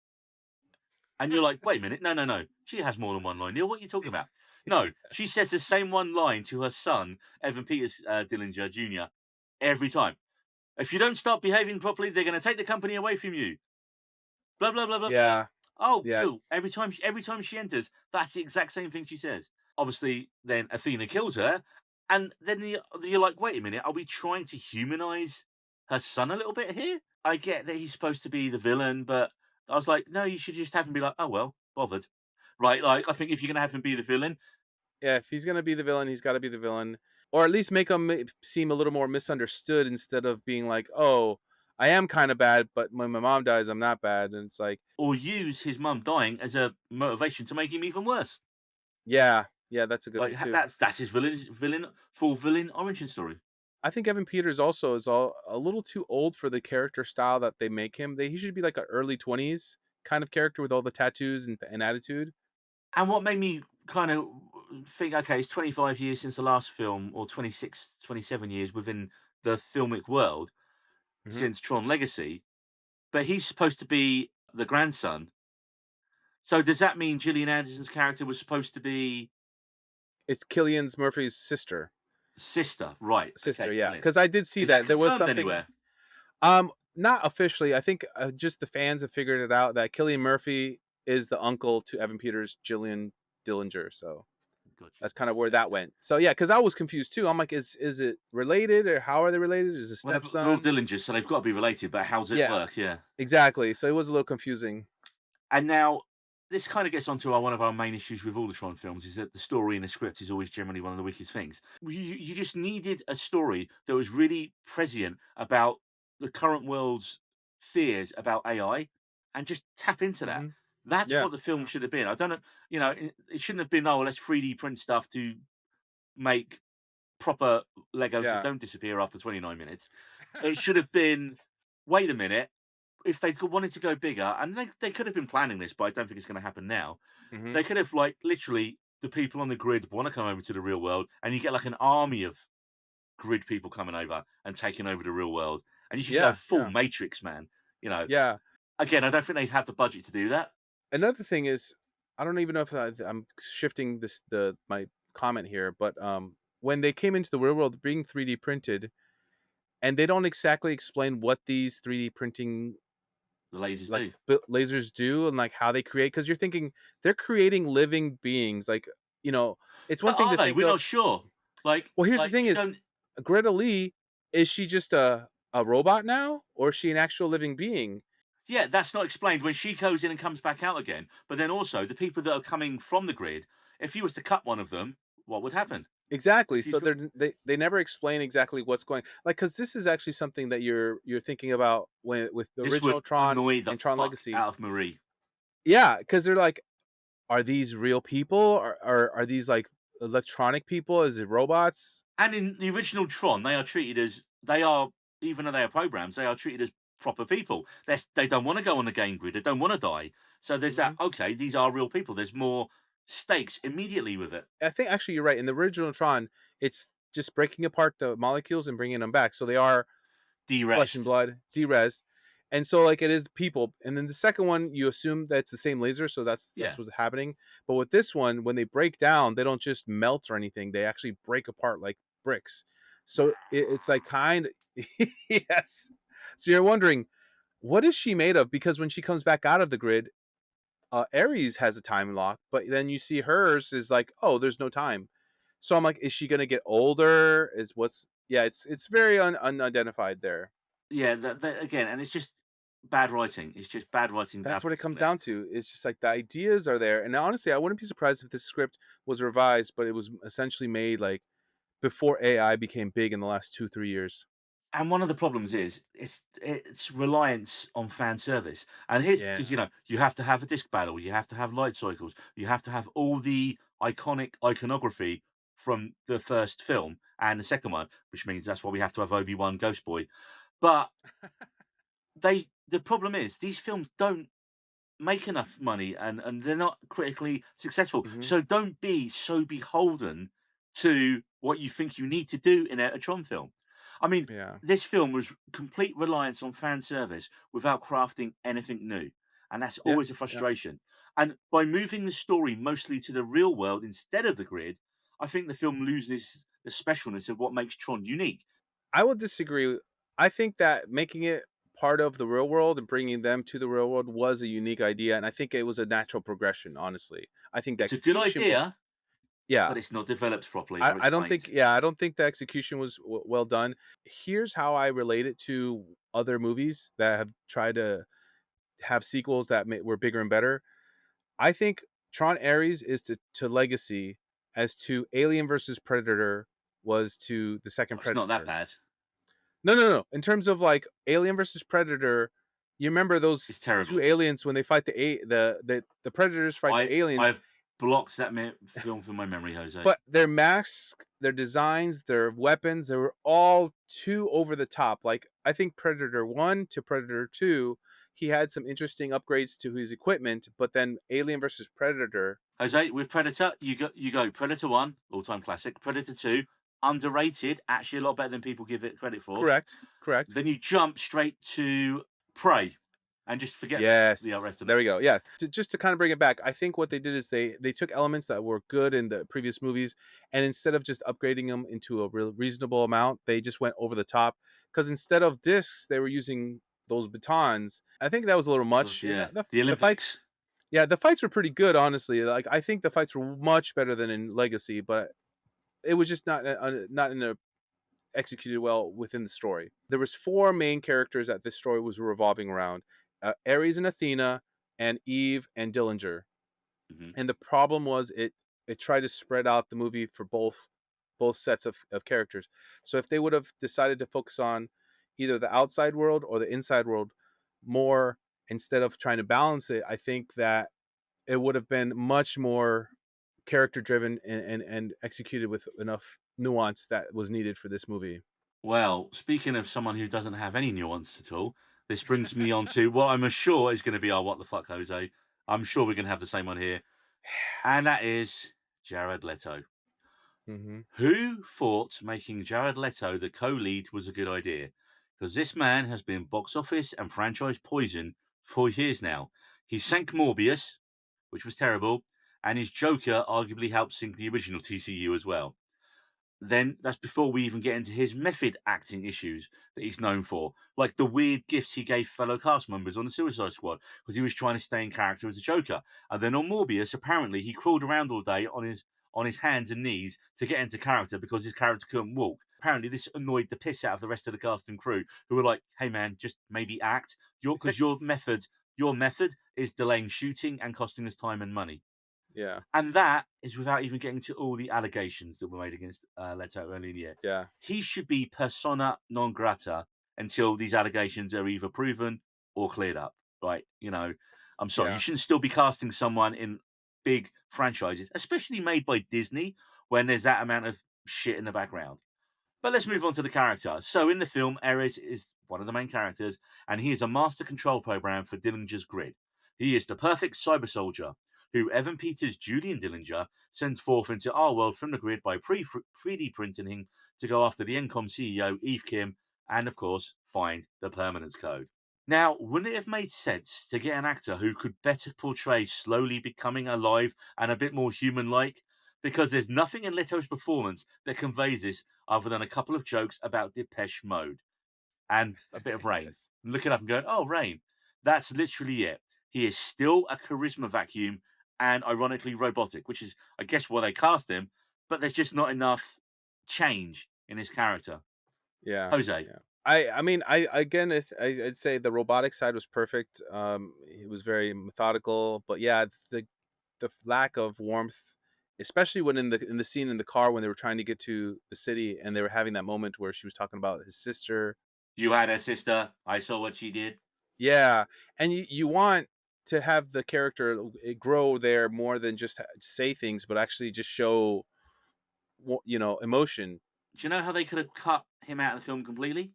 And you're like, wait a minute, no, no, no. She has more than one line. Neil, what are you talking about? No, she says the same one line to her son, Evan Peters Dillinger Jr., every time. If you don't start behaving properly, they're going to take the company away from you. Blah blah blah blah blah. Yeah, Oh, yeah, cool. Every time she enters, that's the exact same thing she says. Obviously, then Athena kills her, and then you're like, wait a minute, are we trying to humanize her son a little bit here? I get that he's supposed to be the villain, but I was like, no, you should just have him be like, oh well, bothered, right? Like, I think if you're gonna have him be the villain, yeah, if he's gonna be the villain, he's gotta be the villain, or at least make him seem a little more misunderstood instead of being like, "Oh, I am kinda bad, but when my mom dies, I'm not bad," and it's like, or use his mum dying as a motivation to make him even worse. yeah, yeah, that's a good Like one too. that's his villain origin story. I think Evan Peters also is a little too old for the character style that they make him. He should be like an early 20s kind of character with all the tattoos and attitude. And what made me kind of think, okay, it's 25 years since the last film, or 26, 27 years within the filmic world Mhm. since Tron Legacy, but he's supposed to be the grandson. So does that mean Gillian Anderson's character was supposed to be It's Killian Murphy's sister? Right. sister, Okay, yeah. brilliant. Because I did see Is that that there was confirmed something. anywhere? Not officially. I think just the fans have figured it out that Killian Murphy is the uncle to Evan Peters, Jillian Dillinger. So Gotcha. that's kind of where Okay. that went. So yeah, because I was confused too. I'm like, is it related or how are they related? Is it Well, they're all stepson? Dillingers, so they've got to be related, but how does it Yeah, work? Yeah. exactly. So it was a little confusing. And now this kind of gets onto one of our main issues with all the Tron films is that the story and the script is always generally one of the weakest things. You just needed a story that was really prescient about the current world's fears about AI and just tap into that. Hmm. That's Yeah. what the film should have been. I don't know, it shouldn't have been, oh, let's 3D print stuff to make proper Legos that Yeah. don't disappear after 29 minutes. It should have been, wait a minute, if they wanted to go bigger, and they could have been planning this, but I don't think it's going to happen now. Hmm. They could have, like, literally, the people on the grid want to come over to the real world, and you get like an army of grid people coming over and taking over the real world, and you should go Yeah. full Yeah. Matrix, man. You know, Yeah. again, I don't think they'd have the budget to do that. Another thing is, I don't even know if I'm shifting this the my comment here, but when they came into the real world being 3D printed, and they don't exactly explain what these 3D printing The lasers like do. lasers do and like how they create, because you're thinking they're creating living beings. Like, you know, it's one But thing are to they? think We're not of. sure. Well, here's the Like thing you is, don't. Greta Lee, is she just a robot now, or is she an actual living being? Yeah, that's not explained when she goes in and comes back out again. But then also the people that are coming from the grid, if you was to cut one of them, what would happen? Exactly. If you So they never explain exactly what's going, like, because this is actually something that you're thinking about when with the this would original Tron annoy the and Tron fuck Legacy. out of Marie. Yeah, because they're like, are these real people? Are these like electronic people? Is it robots? And in the original Tron, they are treated as they are, even though they are programs, they are treated as proper people. They don't want to go on the game grid. They don't want to die. So there's that. Hmm. Okay, these are real people. There's more stakes immediately with it. I think actually you're right. In the original Tron, it's just breaking apart the molecules and bringing them back, so they are flesh and Derest. blood, derezzed. And so like it is people. And then the second one, you assume that's the same laser, so that's Yeah. what's happening. But with this one, when they break down, they don't just melt or anything. They actually break apart like bricks. So it's like kind of yes. So you're wondering, what is she made of? Because when she comes back out of the grid, Ares has a time lock, but then you see hers is like, oh, there's no time. So I'm like, is she gonna get older? Is what's yeah, it's very unidentified there. Yeah, that again, and it's just bad writing. It's just bad writing, bad That's what it comes submit. down to. It's just like the ideas are there. And honestly, I wouldn't be surprised if this script was revised, but it was essentially made like before AI became big in the last 2, 3 years. And one of the problems is it's reliance on fan service. And here's because Yeah. you have to have a disc battle, you have to have light cycles, you have to have all the iconic iconography from the first film and the second one, which means that's why we have to have Obi-Wan Ghost Boy. But the problem is these films don't make enough money and they're not critically successful. Hmm. So don't be so beholden to what you think you need to do in a Tron film. I mean, Yeah. this film was complete reliance on fan service without crafting anything new. And that's Yeah. always a Yeah. frustration. And by moving the story mostly to the real world instead of the grid, I think the film loses the specialness of what makes Tron unique. I will disagree. I think that making it part of the real world and bringing them to the real world was a unique idea, and I think it was a natural progression. Honestly, I think the It's a good execution was, idea, yeah. but it's not developed properly or I don't think, explained. yeah, I don't think the execution was well done. Here's how I relate it to other movies that have tried to have sequels that were bigger and better. I think Tron Ares is to Legacy as to Alien versus Predator was to the second Oh, it's not that Predator. bad. No, no, no. In terms of like Alien versus Predator, you remember those It's two terrible. aliens when they fight the Predators fight the aliens, I've blocked that film from my memory, Jose. but their masks, their designs, their weapons, they were all too over the top. Like I think Predator 1 to Predator 2, he had some interesting upgrades to his equipment, but then Alien versus Predator, Jose, with Predator, you go Predator 1, all-time classic, Predator 2, underrated, actually a lot better than people give it credit for. correct? Correct. Then you jump straight to Prey and just forget the Yes, rest of there it. we go. Yeah, just to kind of bring it back, I think what they did is they took elements that were good in the previous movies, and instead of just upgrading them into a real reasonable amount, they just went over the top. Because instead of discs, they were using those batons. I think that was a little much. And Yeah, the the the fights, Olympics. yeah, the fights were pretty good, honestly. Like I think the fights were much better than in Legacy, but it was just not in a executed well within the story. There was four main characters that this story was revolving around: Ares and Athena, and Eve and Dillinger. Mhm. And the problem was it tried to spread out the movie for both sets of characters. So if they would have decided to focus on either the outside world or the inside world more instead of trying to balance it, I think that it would have been much more character driven and executed with enough nuance that was needed for this movie. Well, speaking of someone who doesn't have any nuance at all, this brings me on to what I'm sure is going to be our what the fuck, Jose. I'm sure we're going to have the same one here, and that is Jared Leto. Mhm. Who thought making Jared Leto the co-lead was a good idea? Because this man has been box office and franchise poison for years now. He sank Morbius, which was terrible, and his Joker arguably helped sink the original TCU as well. Then that's before we even get into his method acting issues that he's known for, like the weird gifts he gave fellow cast members on the Suicide Squad because he was trying to stay in character as a Joker. And then on Morbius, apparently he crawled around all day on his hands and knees to get into character because his character couldn't walk. Apparently, this annoyed the piss out of the rest of the cast and crew, who were like, "Hey, man, just maybe act. Your method is delaying shooting and costing us time and money." Yeah, And that is without even getting to all the allegations that were made against Leto earlier in the year. yeah, He should be persona non grata until these allegations are either proven or cleared up. Right? I'm sorry, you yeah. shouldn't still be casting someone in big franchises, especially made by Disney, when there's that amount of shit in the background. But let's move on to the character. So in the film, Ares is one of the main characters, and he is a master control program for Dillinger's grid. He is the perfect cyber soldier who Evan Peters' Julian Dillinger sends forth into our world from the grid by 3D printing him to go after the Encom CEO, Eve Kim, and of course, find the permanence code. Now, wouldn't it have made sense to get an actor who could better portray slowly becoming alive and a bit more human like? Because there's nothing in Leto's performance that conveys this other than a couple of jokes about Depeche Mode and a bit of Rain. Yes. Looking up and going, oh, Rain. That's literally it. He is still a charisma vacuum and ironically robotic, which is, I guess, why they cast him, but there's just not enough change in his character. Yeah, Jose, yeah. I mean, I again, I'd say the robotic side was perfect. It was very methodical, but yeah, the lack of warmth, especially when in the scene in the car when they were trying to get to the city and they were having that moment where she was talking about his sister. you had a sister. I saw what she did. Yeah, and you want to have the character grow there more than just say things, but actually just show emotion. Do you know how they could have cut him out of the film completely?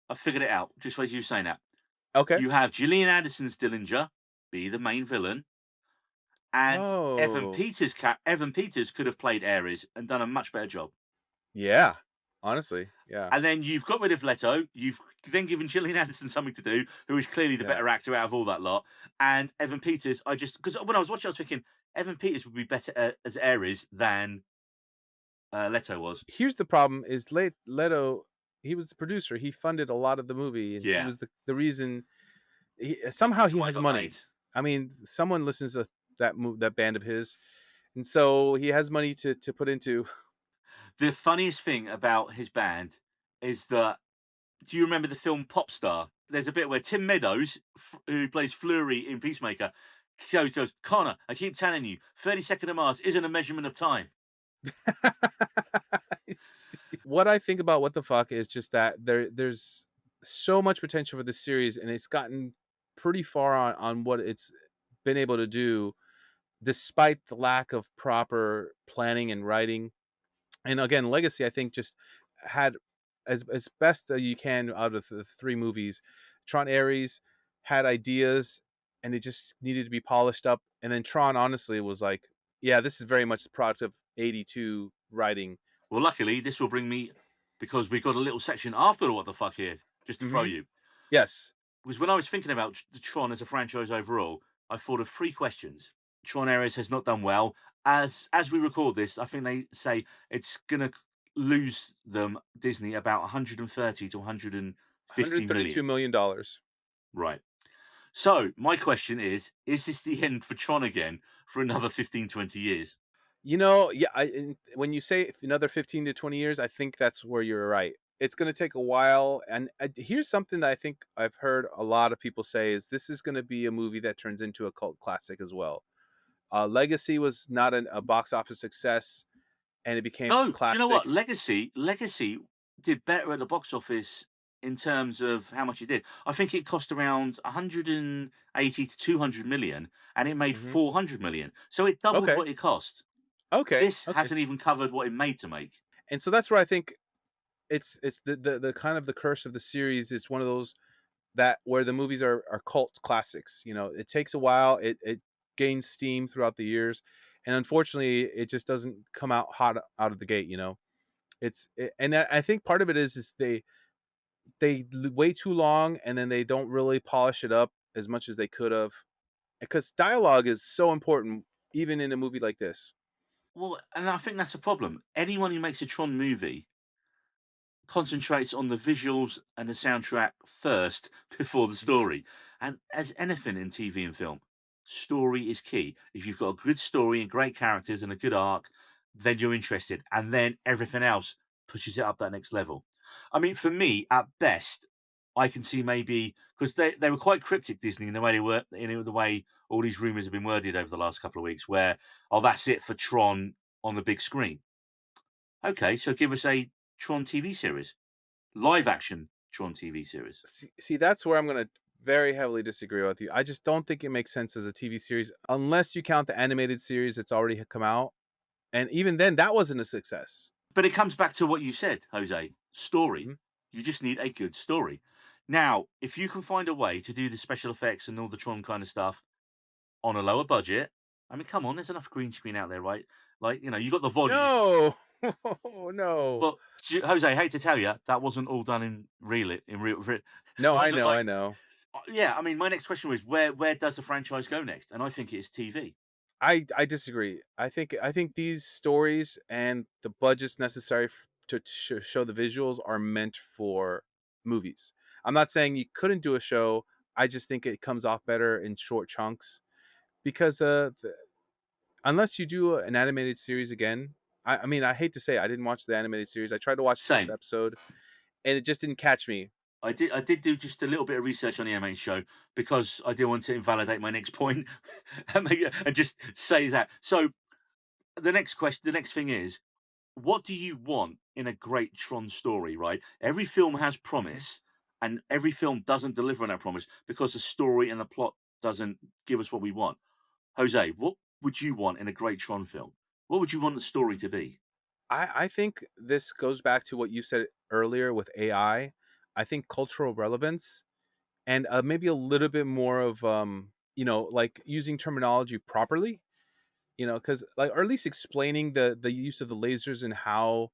I figured it out just as you were saying that. Okay. You have Gillian Anderson's Dillinger be the main villain, and Oh, Evan Peters could have played Ares and done a much better job. yeah. Honestly, yeah, And then you've got rid of Leto. You've then given Gillian Anderson something to do, who is clearly the yeah. better actor out of all that lot. And Evan Peters, I just because when I was watching, I was thinking Evan Peters would be better as Ares than Leto was. Here's the problem: is Leto. He was the producer. He funded a lot of the movie, and he Yeah, was the reason. Somehow that's he why I has got made. money. I mean, someone listens to that band of his, and so he has money to put into. The funniest thing about his band is that do you remember the film Popstar? There's a bit where Tim Meadows, who plays Fleury in Peacemaker, goes, Connor, I keep telling you, 32nd of Mars isn't a measurement of time. What I think about What the Fuck is just that there's so much potential for this series, and it's gotten pretty far on what it's been able to do, despite the lack of proper planning and writing. And again, Legacy, I think, just had as best that you can out of the three movies. Tron Ares had ideas, and it just needed to be polished up. And then Tron, honestly, was like, yeah, this is very much the product of '82 writing. Well, luckily, this will bring me, because we got a little section after the What the Fuck here, just to throw Hmm. you. Yes. Because when I was thinking about the Tron as a franchise overall, I thought of three questions. Tron Ares has not done well. As we record this, I think they say it's gonna lose them Disney about 130 to 150 $132 million. million. Right. So my question is this the end for Tron again for another 15, 20 years? Yeah, when you say another 15 to 20 years, I think that's where you're right. It's going to take a while. And here's something that I think I've heard a lot of people say is this is going to be a movie that turns into a cult classic as well. Legacy was not a box office success, and it became No, a do you know classic. what? Legacy did better at the box office in terms of how much it did. I think it cost around 180 to 200 million and it made Hmm. 400 million. So it doubled Okay. what it cost. Okay. This Okay. hasn't even covered what it made to make. And so that's where I think it's the kind of the curse of the series is one of those that where the movies are cult classics. You know, it takes a while. It gains steam throughout the years, and unfortunately, it just doesn't come out hot out of the gate. You know, and I think part of it is wait too long, and then they don't really polish it up as much as they could have, because dialogue is so important, even in a movie like this. Well, and I think that's a problem. Anyone who makes a Tron movie concentrates on the visuals and the soundtrack first before the Mhm. story. And as anything in TV and film, story is key. If you've got a good story and great characters and a good arc, then you're interested. And then everything else pushes it up that next level. I mean, for me, at best, I can see maybe because they were quite cryptic, Disney, in the way they were, in the way all these rumors have been worded over the last couple of weeks, where, oh, that's it for Tron on the big screen. Okay, so give us a Tron TV series. Live action Tron TV series. See, that's where I'm gonna very heavily disagree with you. I just don't think it makes sense as a TV series unless you count the animated series that's already come out, and even then, that wasn't a success. But it comes back to what you said, Jose. Story. Mhm. You just need a good story. Now, if you can find a way to do the special effects and all the Tron kind of stuff on a lower budget, I mean, come on, there's enough green screen out there, right? Like, you got the volume. No, no, Well, Jose, I hate to tell you, that wasn't all done in real. no. It I wasn't know, like, I know. yeah. I mean, my next question was where does the franchise go next? And I think it's TV. I disagree. I think these stories and the budgets necessary to show the visuals are meant for movies. I'm not saying you couldn't do a show. I just think it comes off better in short chunks because unless you do an animated series again. I mean, I hate to say I didn't watch the animated series. I tried to watch the first Same. episode and it just didn't catch me. I did do just a little bit of research on the MH show because I didn't want to invalidate my next point and just say that. So the next thing is, what do you want in a great Tron story? Right, every film has Mhm. promise, and every film doesn't deliver on that promise because the story and the plot doesn't give us what we want. Jose, what would you want in a great Tron film? What would you want the story to be? I think this goes back to what you said earlier with AI. I think cultural relevance and maybe a little bit more of like using terminology properly. Because like or at least explaining the use of the lasers and how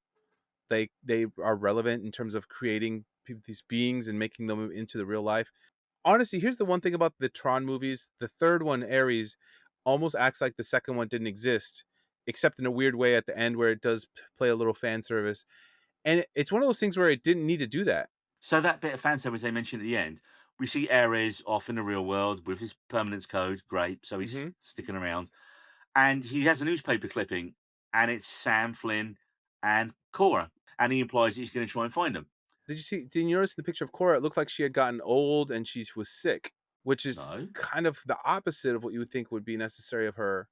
they are relevant in terms of creating these beings and making them into the real life. Honestly, here's the one thing about the Tron movies. The third one, Ares, almost acts like the second one didn't exist, except in a weird way at the end where it does play a little fan service. And it's one of those things where it didn't need to do that. So that bit of fan service they mentioned at the end, we see Ares off in the real world with his permanence code. Great, so he's Hmm. sticking around, and he has a newspaper clipping, and it's Sam Flynn and Cora, and he implies that he's going to try and find them. Did you notice the picture of Cora? It looked like she had gotten old and she was sick, which is No, kind of the opposite of what you would think would be necessary of her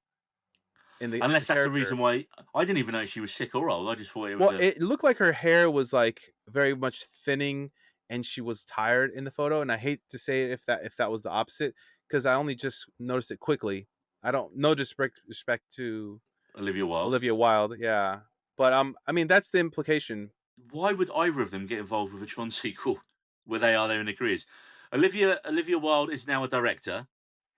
in the unless that's the character. reason why I didn't even know she was sick or old. I just thought it was Well, a it looked like her hair was, like, very much thinning and she was tired in the photo, and I hate to say it if that was the opposite, because I only just noticed it quickly. I don't no disrespect to Olivia Wilde. Olivia Wilde, yeah. But, I mean, that's the implication. Why would either of them get involved with a Tron sequel where they are there in their careers? Olivia Wilde is now a director.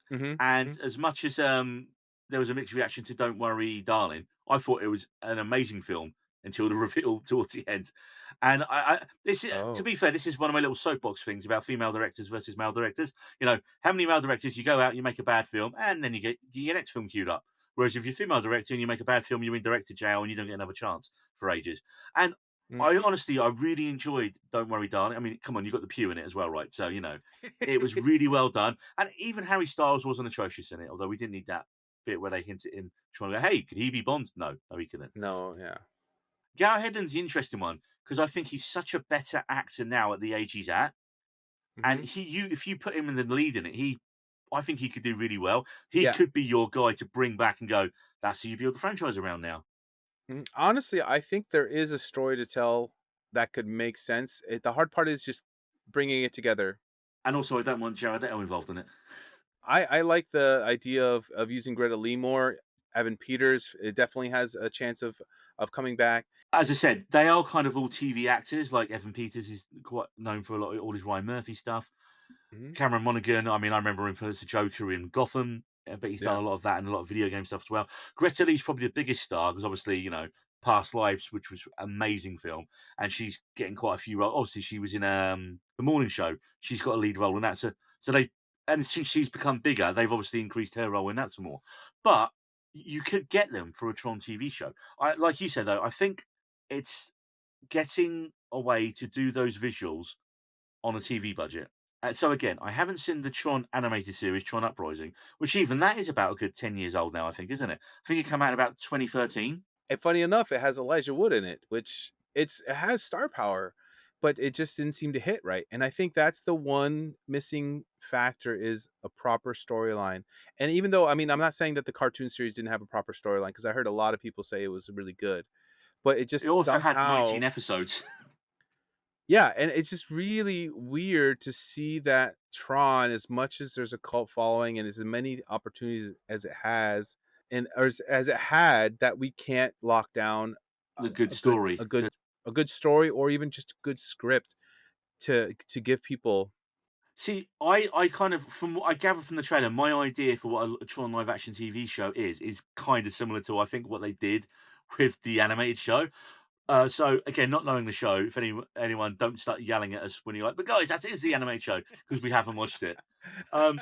Mhm, And mhm. as much as there was a mixed reaction to "Don't Worry, Darling," I thought it was an amazing film until the reveal towards the end. And to Oh. be fair, this is one of my little soapbox things about female directors versus male directors. How many male directors you go out, you make a bad film, and then you get your next film queued up. Whereas if you're a female director and you make a bad film, you're in director jail and you don't get another chance for ages. And I Mhm. honestly, I really enjoyed "Don't Worry, Darling." I mean, come on, you got the pew in it as well, right? So it was really well done, and even Harry Styles wasn't atrocious in it, although we didn't need that bit where they hinted him trying to go, "Hey, could he be Bond?" No, no, he couldn't. No, yeah. Gareth Hedlund's the interesting one because I think he's such a better actor now at the age he's at, and Mhm. if you put him in the lead in it, I think he could do really well. He Yeah. could be your guy to bring back and go, "That's who you build the franchise around now." Honestly, I think there is a story to tell that could make sense. The hard part is just bringing it together. And also, I don't want Jared Leto involved in it. I like the idea of using Greta Lee more. Evan Peters, it definitely has a chance of coming back. As I said, they are kind of all TV actors. Like Evan Peters is quite known for a lot of all his Ryan Murphy stuff. Mhm. Cameron Monaghan, I mean, I remember him as the Joker in Gotham, but he's done Yeah. a lot of that and a lot of video game stuff as well. Greta Lee's probably the biggest star because obviously, Past Lives, which was amazing film, and she's getting quite a few roles. Obviously, she was in the morning show. She's got a lead role in that. So they and since she's become bigger, they've obviously increased her role in that some more. But you could get them for a Tron TV show. I like you said though, I think it's getting a way to do those visuals on a TV budget. So again, I haven't seen the Tron animated series, Tron Uprising, which even that is about a good 10 years old now, I think, isn't it? I think it came out in about 2013. And funny enough, it has Elijah Wood in it, which it has star power, but it just didn't seem to hit right. And I think that's the one missing factor is a proper storyline. And even though, I mean, I'm not saying that the cartoon series didn't have a proper storyline because I heard a lot of people say it was really good, but it It just also had somehow, 19 episodes. yeah, and it's just really weird to see that Tron, as much as there's a cult following and as many opportunities as it has, and as it had, that we can't lock down a, The good a good story. a good a good story or even just a good script to give people. See, I kind of, from what I gather from the trailer, my idea for what a Tron live action TV show is kind of similar to, I think, what they did with the animated show. So again, not knowing the show, if anyone don't start yelling at us when you're like, but guys, that is the animated show because we haven't watched it. Um,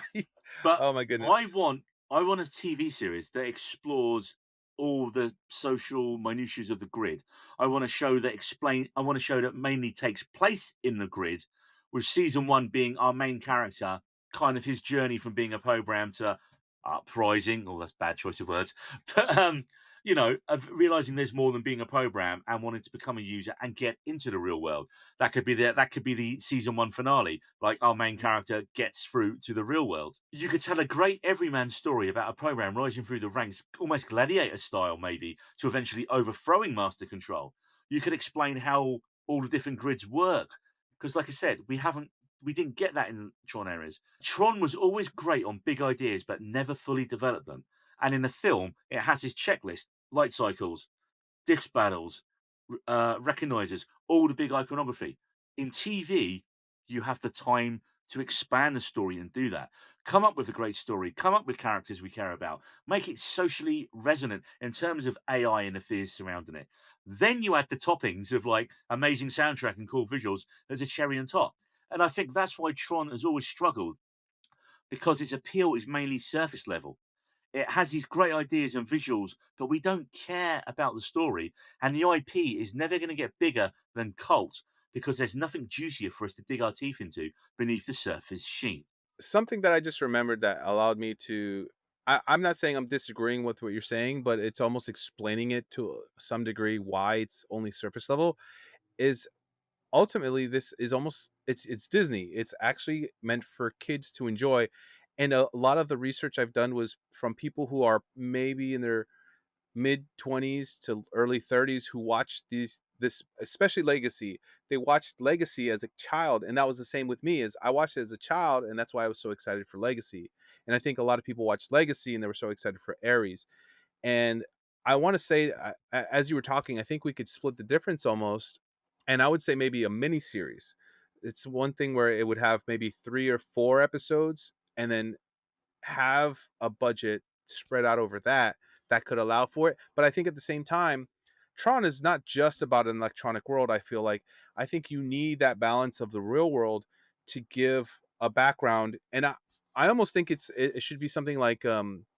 But Oh my goodness. I want a TV series that explores all the social minutiae of the grid. I want a show that mainly takes place in the grid, with season one being our main character, kind of his journey from being a program to uprising. Oh, that's a bad choice of words. But of realizing there's more than being a program and wanting to become a user and get into the real world. That could be the season one finale. Like our main character gets through to the real world. You could tell a great everyman story about a program rising through the ranks, almost gladiator style, maybe, to eventually overthrowing master control. You could explain how all the different grids work. Because, like I said, we didn't get that in Tron areas. Tron was always great on big ideas, but never fully developed them. And in the film, it has its checklist, light cycles, disc battles, recognizers, all the big iconography. In TV, you have the time to expand the story and do that. Come up with a great story, come up with characters we care about, make it socially resonant in terms of AI and the fears surrounding it. Then you add the toppings of like amazing soundtrack and cool visuals as a cherry on top. And I think that's why Tron has always struggled because its appeal is mainly surface level. It has these great ideas and visuals, but we don't care about the story. And the IP is never going to get bigger than cult because there's nothing juicier for us to dig our teeth into beneath the surface sheen. Something that I just remembered that allowed me to, I'm not saying I'm disagreeing with what you're saying, but it's almost explaining it to some degree why it's only surface level is ultimately this is almost it's Disney. It's actually meant for kids to enjoy. And a lot of the research I've done was from people who are maybe in their mid 20s to early 30s who watched this, especially Legacy. They watched Legacy as a child, and that was the same with me. As I watched it as a child, and that's why I was so excited for Legacy. And I think a lot of people watched Legacy and they were so excited for Ares. And I want to say, as you were talking, I think we could split the difference almost. And I would say maybe a mini series. It's one thing where it would have maybe 3 or 4 episodes, and then have a budget spread out over that could allow for it. But I think at the same time, Tron is not just about an electronic world. I feel like I think you need that balance of the real world to give a background. And I almost think it should be something like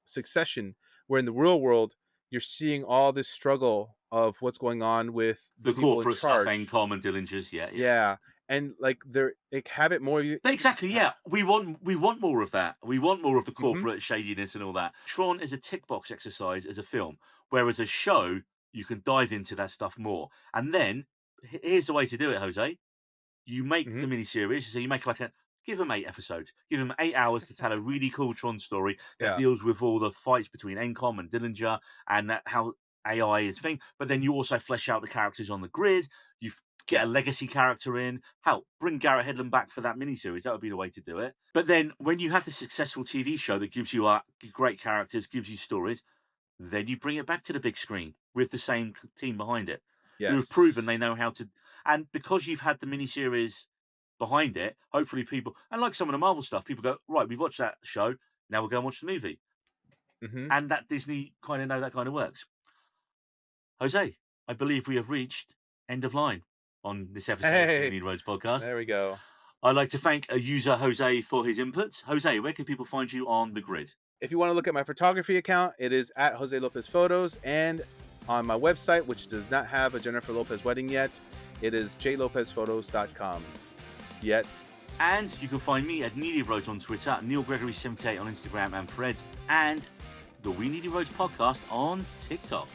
Succession, where in the real world you're seeing all this struggle of what's going on with the The people in corporate stuff, charge. Encom and Dillinger's, yeah, yeah. Yeah. And like they're like have it more you But exactly, yeah. We want more of that. We want more of the Mhm. corporate shadiness and all that. Tron is a tick box exercise as a film, whereas a show you can dive into that stuff more. And then here's the way to do it, Jose. You make the Mhm. miniseries, so you make like a give them 8 episodes. Give them 8 hours to tell a really cool Tron story that Yeah. deals with all the fights between Encom and Dillinger and that how AI is thing. But then you also flesh out the characters on the grid. You get a legacy character in. Hell, bring Garrett Hedlund back for that miniseries. That would be the way to do it. But then when you have the successful TV show that gives you great characters, gives you stories, then you bring it back to the big screen with the same team behind it. who have Yes. proven they know how to. And because you've had the miniseries behind it, hopefully people, and like some of the Marvel stuff, people go, right, we've watched that show, now we'll go and watch the movie. Hmm. And that Disney kind of know that kind of works. Jose, I believe we have reached end of line on this episode of the We Hey, Need Roads podcast. there we go. I'd like to thank a user, Jose, for his inputs. Jose, where can people find you on the grid? If you want to look at my photography account, it is at Jose Lopez Photos, and on my website, which does not have a Jennifer Lopez wedding yet, it is jlopezphotos.com. Yet. And you can find me at Needy Roads on Twitter, Neil Gregory78 on Instagram and Threads, and the We Needy Roads podcast on TikTok.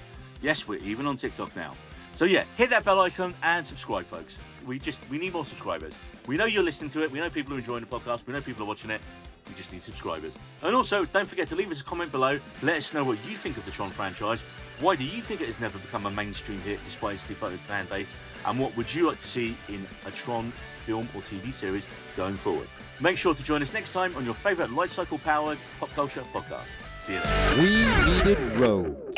Yes, we're even on TikTok now. So yeah, hit that bell icon and subscribe, folks. We need more subscribers. We know you're listening to it. We know people are enjoying the podcast. We know people are watching it. We just need subscribers. And also, don't forget to leave us a comment below. Let us know what you think of the Tron franchise. Why do you think it has never become a mainstream hit despite its devoted fan base? And what would you like to see in a Tron film or TV series going forward? Make sure to join us next time on your favourite light cycle powered pop culture podcast. See you then. We Needed Roads.